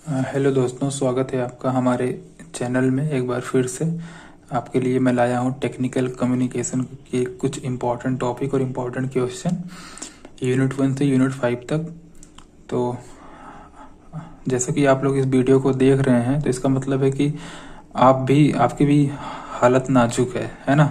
Hello दोस्तों, स्वागत है आपका हमारे चैनल में। एक बार फिर से आपके लिए मैं लाया हूँ टेक्निकल कम्युनिकेशन के कुछ इम्पोर्टेंट टॉपिक और इम्पोर्टेंट क्वेश्चन यूनिट 1 से यूनिट 5 तक। तो जैसा कि आप लोग इस वीडियो को देख रहे हैं तो इसका मतलब है कि आपकी भी हालत नाजुक है ना।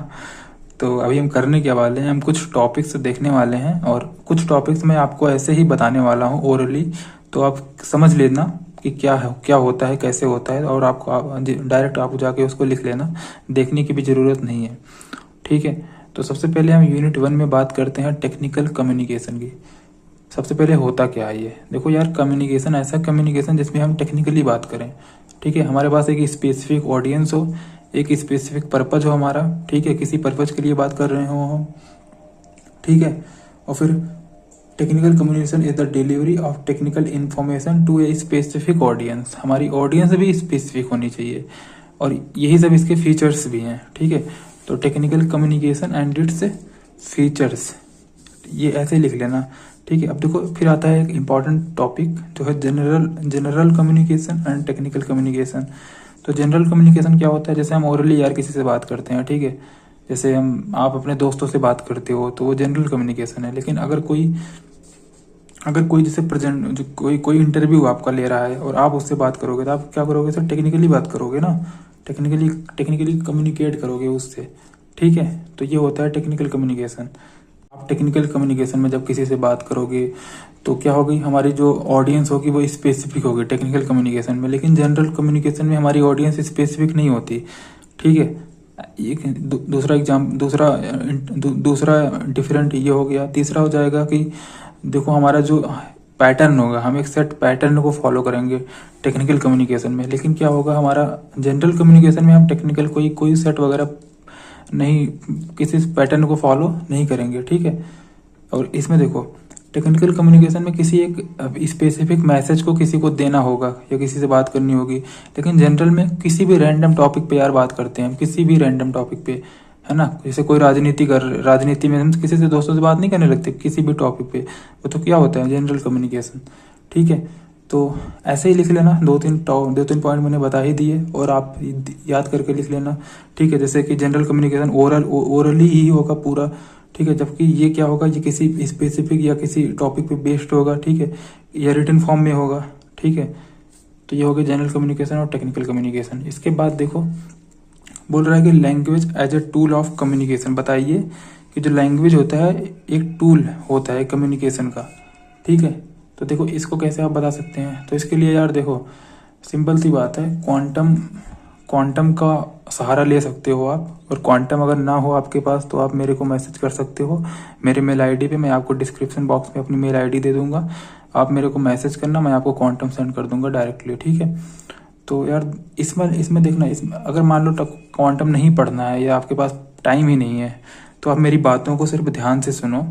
तो अभी हम करने क्या वाले हैं, हम कुछ टॉपिक्स देखने वाले हैं और कुछ टॉपिक्स मैं आपको ऐसे ही बताने वाला हूँ ओरली। तो आप समझ लेना कि क्या है, क्या होता है, कैसे होता है, और आपको डायरेक्ट आप जाके उसको लिख लेना, देखने की भी ज़रूरत नहीं है। ठीक है, तो सबसे पहले हम यूनिट 1 में बात करते हैं टेक्निकल कम्युनिकेशन की। सबसे पहले होता क्या है ये देखो यार। कम्युनिकेशन ऐसा कम्युनिकेशन जिसमें हम टेक्निकली बात करें। ठीक है, हमारे पास एक स्पेसिफिक ऑडियंस हो, एक स्पेसिफिक पर्पज हो हमारा। ठीक है, किसी पर्पज के लिए बात कर रहे हो हम। ठीक है, और फिर technical communication is the delivery of technical information to a specific audience. हमारी ऑडियंस भी स्पेसिफिक होनी चाहिए और यही सब इसके फीचर्स भी हैं। ठीक है, तो technical communication and its features, ये ऐसे ही लिख लेना। ठीक है, अब देखो फिर आता है एक इम्पॉर्टेंट टॉपिक जो है general communication and technical communication. तो जनरल कम्युनिकेशन क्या होता है, जैसे हम ओरली यार किसी से बात करते हैं। ठीक है, जैसे आप अपने दोस्तों से बात करते हो तो वो जनरल कम्युनिकेशन है। लेकिन अगर कोई जैसे प्रेजेंट जो कोई इंटरव्यू आपका ले रहा है और आप उससे बात करोगे तो आप क्या करोगे सर, टेक्निकली बात करोगे ना। टेक्निकली कम्युनिकेट करोगे उससे। ठीक है, तो ये होता है टेक्निकल कम्युनिकेशन। आप टेक्निकल कम्युनिकेशन में जब किसी से बात करोगे तो क्या होगी, हमारी जो ऑडियंस होगी वो स्पेसिफिक होगी टेक्निकल कम्युनिकेशन में। लेकिन जनरल कम्युनिकेशन में हमारी ऑडियंस स्पेसिफिक नहीं होती। ठीक है, एक दूसरा डिफरेंट ये हो गया। तीसरा हो जाएगा कि देखो हमारा जो पैटर्न होगा, हम एक सेट पैटर्न को फॉलो करेंगे टेक्निकल कम्युनिकेशन में। लेकिन क्या होगा, हमारा जनरल कम्युनिकेशन में हम टेक्निकल कोई सेट वगैरह नहीं, किसी पैटर्न को फॉलो नहीं करेंगे। ठीक है, और इसमें देखो टेक्निकल कम्युनिकेशन में किसी एक स्पेसिफिक मैसेज को किसी को देना होगा या किसी से बात करनी होगी। लेकिन जनरल में किसी भी रैंडम टॉपिक पे यार बात करते हैं हम, किसी भी रैंडम टॉपिक पे, है ना। जैसे कोई राजनीति में हम किसी से दोस्तों से बात नहीं करने लगते किसी भी टॉपिक पे। वो तो क्या होता है, जनरल कम्युनिकेशन। ठीक है, तो ऐसे ही लिख लेना। दो तीन पॉइंट मैंने बता ही दिए और आप याद करके लिख लेना। ठीक है, जैसे कि जनरल कम्युनिकेशन ओरली ही होगा पूरा। ठीक है, जबकि ये क्या होगा, ये किसी स्पेसिफिक या किसी टॉपिक पे बेस्ड होगा। ठीक है, या रिटन फॉर्म में होगा। ठीक है, तो ये हो गया जनरल कम्युनिकेशन और टेक्निकल कम्युनिकेशन। इसके बाद देखो बोल रहा है कि language as a tool of communication. बताइए कि जो लैंग्वेज होता है एक टूल होता है कम्युनिकेशन का। ठीक है, तो देखो इसको कैसे आप बता सकते हैं। तो इसके लिए यार देखो सिंपल सी बात है, क्वांटम का सहारा ले सकते हो आप। और क्वांटम अगर ना हो आपके पास तो आप मेरे को मैसेज कर सकते हो मेरे मेल आईडी पे। मैं आपको डिस्क्रिप्शन बॉक्स में अपनी मेल आईडी दे दूंगा, आप मेरे को मैसेज करना, मैं आपको क्वांटम सेंड कर दूंगा डायरेक्टली। ठीक है, तो यार इसमें देखना, इसमें अगर मान लो क्वांटम नहीं पढ़ना है या आपके पास टाइम ही नहीं है तो आप मेरी बातों को सिर्फ ध्यान से सुनो।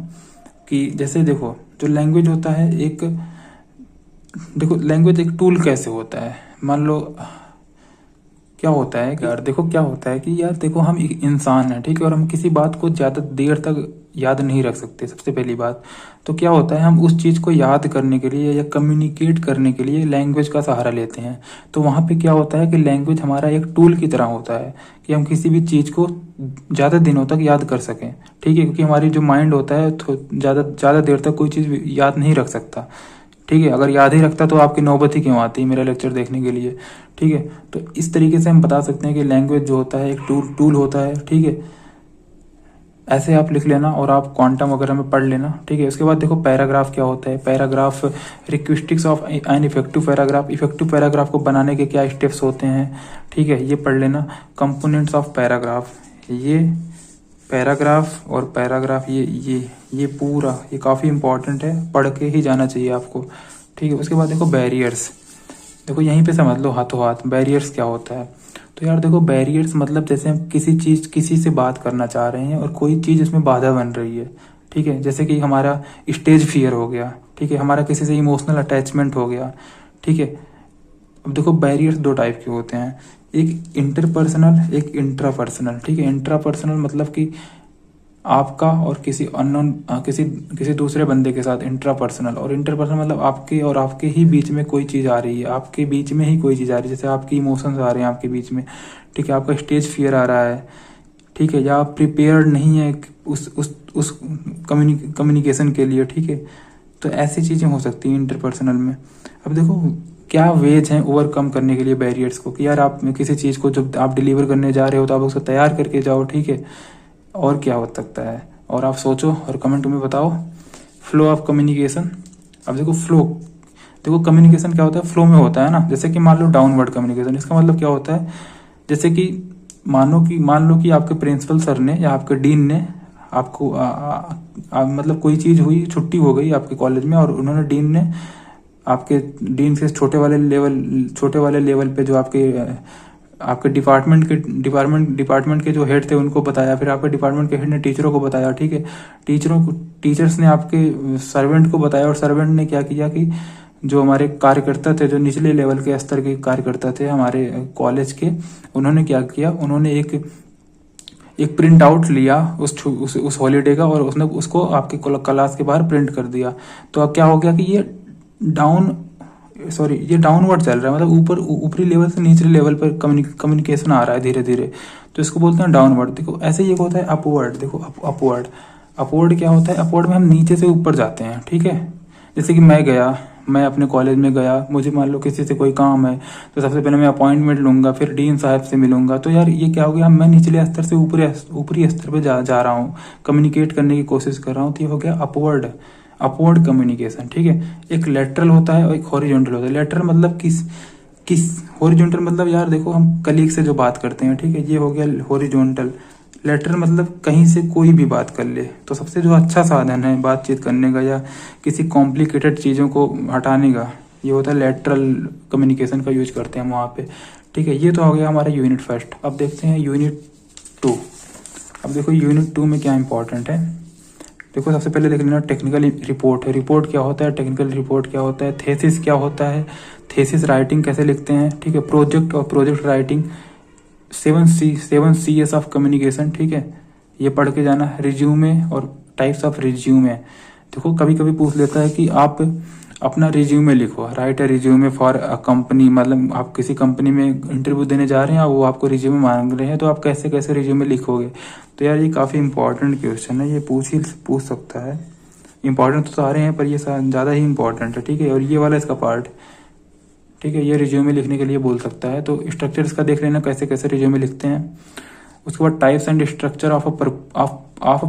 कि जैसे देखो जो लैंग्वेज होता है देखो लैंग्वेज एक टूल कैसे होता है। मान लो क्या होता है कि यार देखो क्या होता है कि यार देखो हम एक इंसान है। ठीक है, और हम किसी बात को ज़्यादा देर तक याद नहीं रख सकते सबसे पहली बात। तो क्या होता है, हम उस चीज़ को याद करने के लिए या कम्युनिकेट करने के लिए लैंग्वेज का सहारा लेते हैं। तो वहाँ पे क्या होता है कि लैंग्वेज हमारा एक टूल की तरह होता है कि हम किसी भी चीज़ को ज़्यादा दिनों तक याद कर सकें। ठीक है, क्योंकि हमारी जो माइंड होता है तो ज़्यादा देर तक कोई चीज़ याद नहीं रख सकता। ठीक है, अगर याद ही रखता तो आपकी नौबत ही क्यों आती मेरा लेक्चर देखने के लिए। ठीक है, तो इस तरीके से हम बता सकते हैं कि लैंग्वेज जो होता है एक टूल होता है। ठीक है, ऐसे आप लिख लेना और आप क्वांटम वगैरह में पढ़ लेना। ठीक है, उसके बाद देखो पैराग्राफ क्या होता है। Paragraph requisites of an effective paragraph, effective paragraph को बनाने के क्या स्टेप्स होते हैं। ठीक है, ये पढ़ लेना। कंपोनेंट्स ऑफ पैराग्राफ, ये पैराग्राफ और पैराग्राफ ये पूरा ये काफ़ी इंपॉर्टेंट है, पढ़ के ही जाना चाहिए आपको। ठीक है, उसके बाद देखो बैरियर्स, देखो यहीं पे समझ लो हाथों हाथ बैरियर्स क्या होता है। तो यार देखो बैरियर्स मतलब जैसे हम किसी से बात करना चाह रहे हैं और कोई चीज़ उसमें बाधा बन रही है। ठीक है, जैसे कि हमारा स्टेज फियर हो गया। ठीक है, हमारा किसी से इमोशनल अटैचमेंट हो गया। ठीक है, अब देखो बैरियर्स दो टाइप के होते हैं, एक इंटरपर्सनल एक इंट्रापर्सनल। ठीक है, इंट्रापर्सनल मतलब कि आपका और किसी अननोन किसी किसी दूसरे बंदे के साथ इंट्रापर्सनल, और इंटरपर्सनल मतलब आपके और आपके ही बीच में कोई चीज़ आ रही है, आपके बीच में ही कोई चीज़ आ रही है, जैसे आपकी इमोशंस आ रहे हैं आपके बीच में, ठीक है, आपका स्टेज फियर आ रहा है, ठीक है, या आप प्रिपेयर्ड नहीं है उस कम्युनिकेशन के लिए, ठीक है। तो ऐसी चीज़ें हो सकती हैं इंटरपर्सनल में। अब देखो क्या वेज हैं ओवरकम करने के लिए बैरियर्स को, कि यार आप किसी चीज़ को जब आप डिलीवर करने जा रहे हो तो आप उसको तैयार करके जाओ, ठीक है। और क्या हो सकता है, और आप सोचो और कमेंट में बताओ। Flow of communication. अब देखो फ्लो, देखो कम्युनिकेशन क्या होता है, फ्लो में होता है ना। जैसे कि मान लो डाउनवर्ड कम्युनिकेशन, इसका मतलब क्या होता है, जैसे कि मान लो कि आपके प्रिंसिपल सर ने या आपके डीन ने आपको मतलब कोई चीज़ हुई, छुट्टी हो गई आपके कॉलेज में, और उन्होंने डीन ने आपके डीन से छोटे वाले लेवल पे जो आपके डिपार्टमेंट के जो हेड थे उनको बताया, फिर आपके डिपार्टमेंट के हेड ने टीचरों को बताया, ठीक है। टीचर्स ने आपके सर्वेंट को बताया, और सर्वेंट ने क्या किया कि जो हमारे कार्यकर्ता थे, जो निचले लेवल के स्तर के कार्यकर्ता थे हमारे कॉलेज के, उन्होंने क्या किया, उन्होंने एक प्रिंट आउट लिया उस हॉलीडे का, और उसने उसको आपके क्लास के बाहर प्रिंट कर दिया। तो अब क्या हो गया कि ये डाउनवर्ड चल रहा है, मतलब ऊपरी लेवल से निचले लेवल पर कम्युनिकेशन आ रहा है धीरे धीरे, तो इसको बोलते हैं डाउनवर्ड। देखो ऐसे ही एक होता है अपवर्ड। देखो अपवर्ड क्या होता है, अपवर्ड में हम नीचे से ऊपर जाते हैं, ठीक है। जैसे कि मैं अपने कॉलेज में गया, मुझे मान लो किसी से कोई काम है, तो सबसे पहले मैं अपॉइंटमेंट लूंगा, फिर डीन साहब से मिलूंगा। तो यार ये क्या हो गया, मैं निचले स्तर से ऊपरी स्तर पे जा रहा हूँ, कम्युनिकेट करने की कोशिश कर रहा हूँ, तो ये हो गया अपवर्ड कम्युनिकेशन, ठीक है। एक लेटरल होता है और एक हॉरिजॉन्टल होता है। लेटरल मतलब किस हॉरिजॉन्टल मतलब यार देखो हम कलीग से जो बात करते हैं, ठीक है, ये हो गया हॉरिजॉन्टल। लेटरल मतलब कहीं से कोई भी बात कर ले, तो सबसे जो अच्छा साधन है बातचीत करने का या किसी कॉम्प्लिकेटेड चीज़ों को हटाने का, ये होता है लेटरल कम्युनिकेशन का यूज करते हैं हम वहाँ पे, ठीक है। ये तो हो गया हमारा यूनिट फर्स्ट। अब देखते हैं यूनिट 2। अब देखो यूनिट 2 में क्या इंपॉर्टेंट है। देखो सबसे पहले देख लेना टेक्निकल रिपोर्ट है। रिपोर्ट क्या होता है, टेक्निकल रिपोर्ट क्या होता है, थेसिस क्या होता है, थेसिस राइटिंग कैसे लिखते हैं, ठीक है। प्रोजेक्ट और project writing, 7 Cs of communication, ठीक है, ये पढ़ के जाना। रिज्यूमे और टाइप्स ऑफ रिज्यूमे। देखो कभी कभी पूछ लेता है कि आप अपना रिज्यूमे लिखो, right a resume for a company, मतलब आप किसी कंपनी में इंटरव्यू देने जा रहे हैं, वो आपको रिज्यूमे मांग रहे हैं, तो आप कैसे कैसे रिज्यूमे लिखोगे। तो यार ये काफ़ी इंपॉर्टेंट क्वेश्चन है, ये पूछ सकता है। इंपॉर्टेंट तो सारे हैं पर ये ज़्यादा ही इंपॉर्टेंट है, ठीक है। और ये वाला इसका पार्ट, ठीक है, ये रिज्यूमे लिखने के लिए बोल सकता है। तो स्ट्रक्चर इसका देख लेना कैसे कैसे रिज्यूमे लिखते हैं। उसके बाद types and structure of a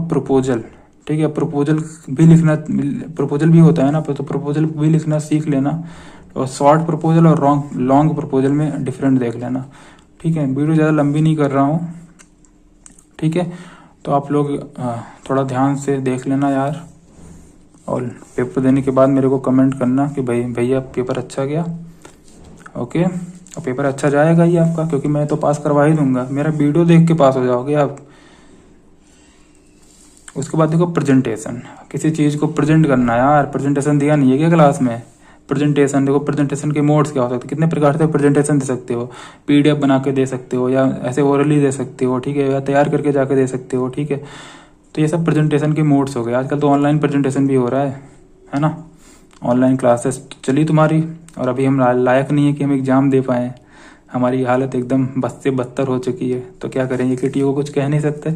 proposal, ठीक है। प्रपोजल भी होता है ना, तो प्रपोजल भी लिखना सीख लेना। और शॉर्ट प्रपोजल और लॉन्ग प्रपोजल में डिफरेंट देख लेना, ठीक है। वीडियो ज़्यादा लंबी नहीं कर रहा हूँ, ठीक है। तो आप लोग थोड़ा ध्यान से देख लेना यार, और पेपर देने के बाद मेरे को कमेंट करना कि भैया पेपर अच्छा गया, ओके। और पेपर अच्छा जाएगा ही आपका, क्योंकि मैं तो पास करवा ही दूंगा, मेरा वीडियो देख के पास हो जाओगे आप। उसके बाद देखो प्रेजेंटेशन, किसी चीज़ को प्रेजेंट करना। यार प्रेजेंटेशन दिया नहीं है क्या क्लास में? प्रेजेंटेशन देखो, प्रेजेंटेशन के मोड्स क्या हो सकते हैं, कितने प्रकार से प्रेजेंटेशन दे सकते हो। पीडीएफ बना के दे सकते हो, या ऐसे ओरली दे सकते हो, ठीक है, या तैयार करके जाके दे सकते हो, ठीक है। तो ये सब प्रेजेंटेशन के मोड्स हो गए। आजकल तो ऑनलाइन प्रेजेंटेशन भी हो रहा है ना। ऑनलाइन क्लासेस चली तुम्हारी, और अभी हम लायक नहीं है कि हम एग्ज़ाम दे पाएँ। हमारी हालत एकदम बद से बदतर हो चुकी है, तो क्या करेंगे, किटियों को कुछ कह नहीं सकते,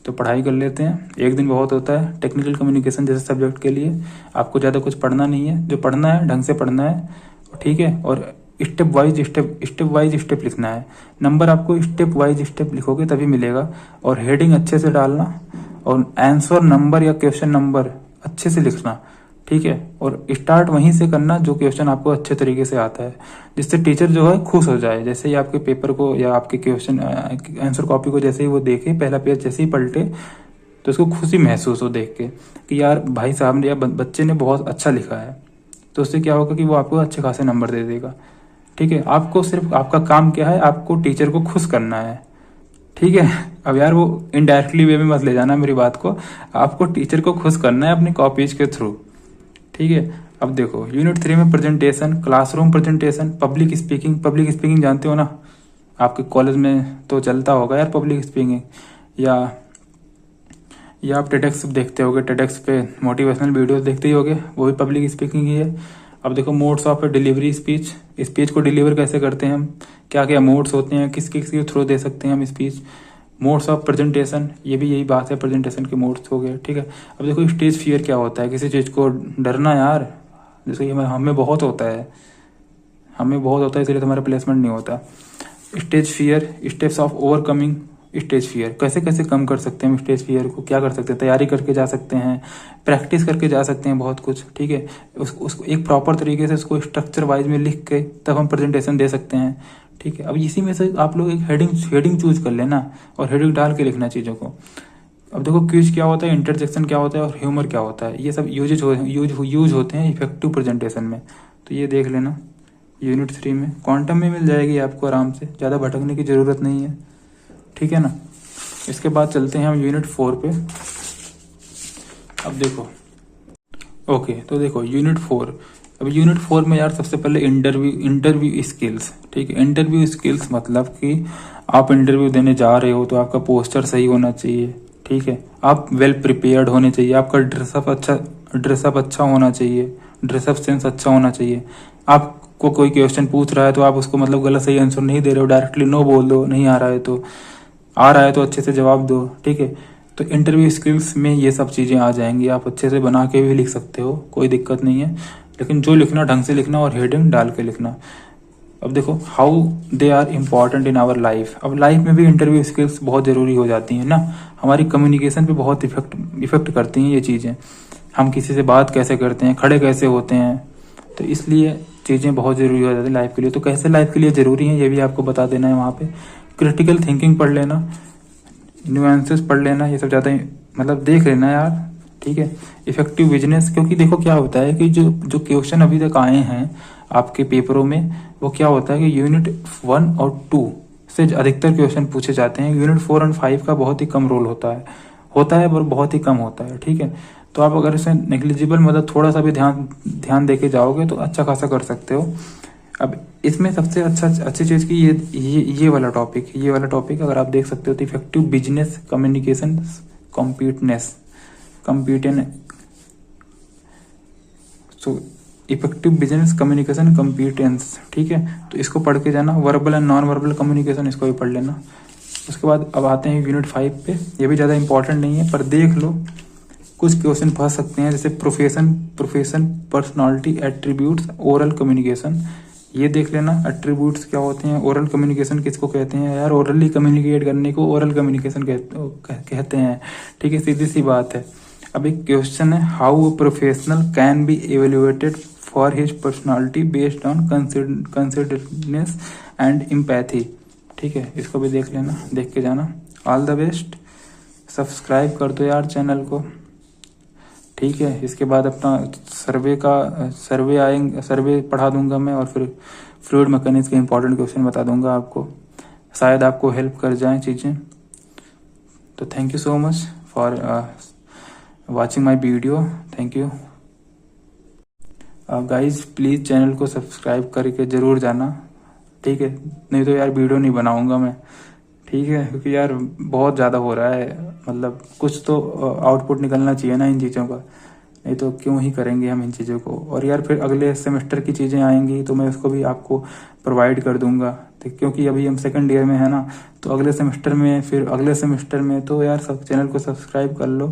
तो पढ़ाई कर लेते हैं। एक दिन बहुत होता है टेक्निकल कम्युनिकेशन जैसे सब्जेक्ट के लिए। आपको ज़्यादा कुछ पढ़ना नहीं है, जो पढ़ना है ढंग से पढ़ना है, ठीक है। और स्टेप वाइज स्टेप लिखना है। नंबर आपको स्टेप लिखोगे तभी मिलेगा। और हेडिंग अच्छे से डालना, और आंसर नंबर या क्वेश्चन नंबर अच्छे से लिखना, ठीक है। और स्टार्ट वहीं से करना जो क्वेश्चन आपको अच्छे तरीके से आता है, जिससे टीचर जो है खुश हो जाए। जैसे ही आपके पेपर को या आपके क्वेश्चन आंसर कॉपी को जैसे ही वो देखे, पहला पेज जैसे ही पलटे, तो उसको खुशी महसूस हो देख के कि यार भाई साहब ने या बच्चे ने बहुत अच्छा लिखा है। तो उससे क्या होगा कि वो आपको अच्छे खासे नंबर दे देगा, ठीक है। आपको सिर्फ आपका काम क्या है, आपको टीचर को खुश करना है, ठीक है। अब यार वो इनडायरेक्टली वे में मत ले जाना मेरी बात को, आपको टीचर को खुश करना है अपनी कॉपीज के थ्रू, ठीक है। अब देखो यूनिट 3 में presentation, classroom presentation, public speaking जानते हो ना, आपके कॉलेज में तो चलता होगा यार पब्लिक स्पीकिंग, या ये आप टेडेक्स देखते होगे, टेडेक्स पे मोटिवेशनल वीडियोस देखते ही होगे, वो भी पब्लिक स्पीकिंग ही है। अब देखो modes of delivery speech, speech को डिलीवर कैसे करते हैं हम, क्या क्या मोड्स होते हैं, किस किस के थ्रू दे सकते हैं हम स्पीच। मोड्स ऑफ प्रेजेंटेशन, ये भी यही बात है, प्रेजेंटेशन के मोड्स हो गए, ठीक है। अब देखो स्टेज फियर क्या होता है, किसी चीज़ को डरना यार, जैसे हमें बहुत होता है, इसलिए तो हमारा प्लेसमेंट नहीं होता। Stage fear, steps of overcoming stage fear, कैसे कैसे कम कर सकते हैं हम स्टेज फियर को, क्या कर सकते हैं, तैयारी करके जा सकते हैं, प्रैक्टिस करके जा सकते हैं बहुत कुछ, ठीक है। उसको एक प्रॉपर तरीके से उसको स्ट्रक्चर वाइज में लिख के तब हम प्रेजेंटेशन दे सकते हैं, ठीक है। अब इसी में से आप लोग एक हेडिंग चूज कर लेना और हेडिंग डाल के लिखना चीज़ों को। अब देखो क्यूज क्या होता है, इंटरजेक्शन क्या होता है और ह्यूमर क्या होता है, ये सब यूज होते हैं इफेक्टिव प्रेजेंटेशन में, तो ये देख लेना। यूनिट 3 में क्वांटम में मिल जाएगी आपको आराम से, ज़्यादा भटकने की ज़रूरत नहीं है, ठीक है ना। इसके बाद चलते हैं हम यूनिट 4 पे। अब देखो ओके, तो देखो यूनिट 4। अब यूनिट 4 में यार सबसे पहले इंटरव्यू स्किल्स, ठीक है। इंटरव्यू स्किल्स मतलब कि आप इंटरव्यू देने जा रहे हो तो आपका पोस्टर सही होना चाहिए, ठीक है। आप वेल प्रिपेयर्ड होने चाहिए, आपका ड्रेसअप अच्छा होना चाहिए, ड्रेसअप सेंस अच्छा होना चाहिए। आपको कोई क्वेश्चन पूछ रहा है तो आप उसको मतलब गलत सही आंसर नहीं दे रहे हो, डायरेक्टली नो बोल दो, नहीं आ रहा है तो अच्छे से जवाब दो, ठीक है। तो इंटरव्यू स्किल्स में ये सब चीज़ें आ जाएंगी, आप अच्छे से बना के भी लिख सकते हो, कोई दिक्कत नहीं है, लेकिन जो लिखना ढंग से लिखना और हेडिंग डाल के लिखना। अब देखो how they are important in our life. अब लाइफ में भी इंटरव्यू स्किल्स बहुत ज़रूरी हो जाती हैं ना, हमारी कम्युनिकेशन पे बहुत इफेक्ट करती हैं ये चीज़ें। हम किसी से बात कैसे करते हैं, खड़े कैसे होते हैं, तो इसलिए चीज़ें बहुत ज़रूरी हो जाती है लाइफ के लिए। तो कैसे लाइफ के लिए ज़रूरी है ये भी आपको बता देना है वहाँ पे। क्रिटिकल थिंकिंग पढ़ लेना, न्यूएंसेस पढ़ लेना, ये सब ज़्यादा मतलब देख लेना यार, ठीक है। इफेक्टिव बिजनेस, क्योंकि देखो क्या होता है कि जो क्वेश्चन अभी तक आए हैं आपके पेपरों में, वो क्या होता है कि यूनिट 1 और 2 से अधिकतर क्वेश्चन पूछे जाते हैं। यूनिट 4 और 5 का बहुत ही कम रोल होता है पर बहुत ही कम होता है, ठीक है। तो आप अगर इसे नेग्लिजिबल मतलब थोड़ा सा भी ध्यान देके जाओगे तो अच्छा खासा कर सकते हो। अब इसमें सबसे अच्छी चीज़ की ये वाला टॉपिक अगर आप देख सकते हो तो effective business communication effective business communication competence, ठीक है। तो इसको पढ़ के जाना, verbal and non verbal communication इसको भी पढ़ लेना। उसके बाद अब आते हैं यूनिट 5 पे, ये भी ज़्यादा इंपॉर्टेंट नहीं है पर देख लो, कुछ क्वेश्चन फंस सकते हैं, जैसे profession, personality, attributes, oral communication, ये देख लेना। एट्रीब्यूट्स क्या होते हैं, ओरल कम्युनिकेशन किसको कहते हैं यार, ओरली कम्युनिकेट करने को ओरल कम्युनिकेशन कहते हैं, ठीक है, सीधी सी बात है। अब एक क्वेश्चन है, how a professional can be evaluated for his personality based on considerateness and empathy, ठीक है, इसको भी देख लेना, देख के जाना। ऑल द बेस्ट, सब्सक्राइब कर दो यार चैनल को, ठीक है। इसके बाद अपना सर्वे पढ़ा दूंगा मैं, और फिर फ्लूइड मैकेनिक्स के इंपॉर्टेंट क्वेश्चन बता दूंगा आपको, शायद आपको हेल्प कर जाएं चीज़ें। तो thank you so much for watching my video, thank you guys. Please channel को सब्सक्राइब करके ज़रूर जाना, ठीक है, नहीं तो यार वीडियो नहीं बनाऊंगा मैं, ठीक है, क्योंकि यार बहुत ज़्यादा हो रहा है, मतलब कुछ तो आउटपुट निकलना चाहिए ना इन चीज़ों का, नहीं तो क्यों ही करेंगे हम इन चीज़ों को। और यार फिर अगले सेमेस्टर की चीज़ें आएंगी तो मैं उसको भी आपको प्रोवाइड कर दूंगा, क्योंकि अभी हम सेकंड ईयर में है ना, तो अगले सेमेस्टर में तो यार सब चैनल को सब्सक्राइब कर लो,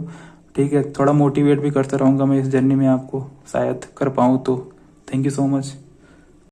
ठीक है। थोड़ा मोटिवेट भी करता रहूँगा मैं इस जर्नी में, आपको शायद कर पाऊँ तो। Thank you so much.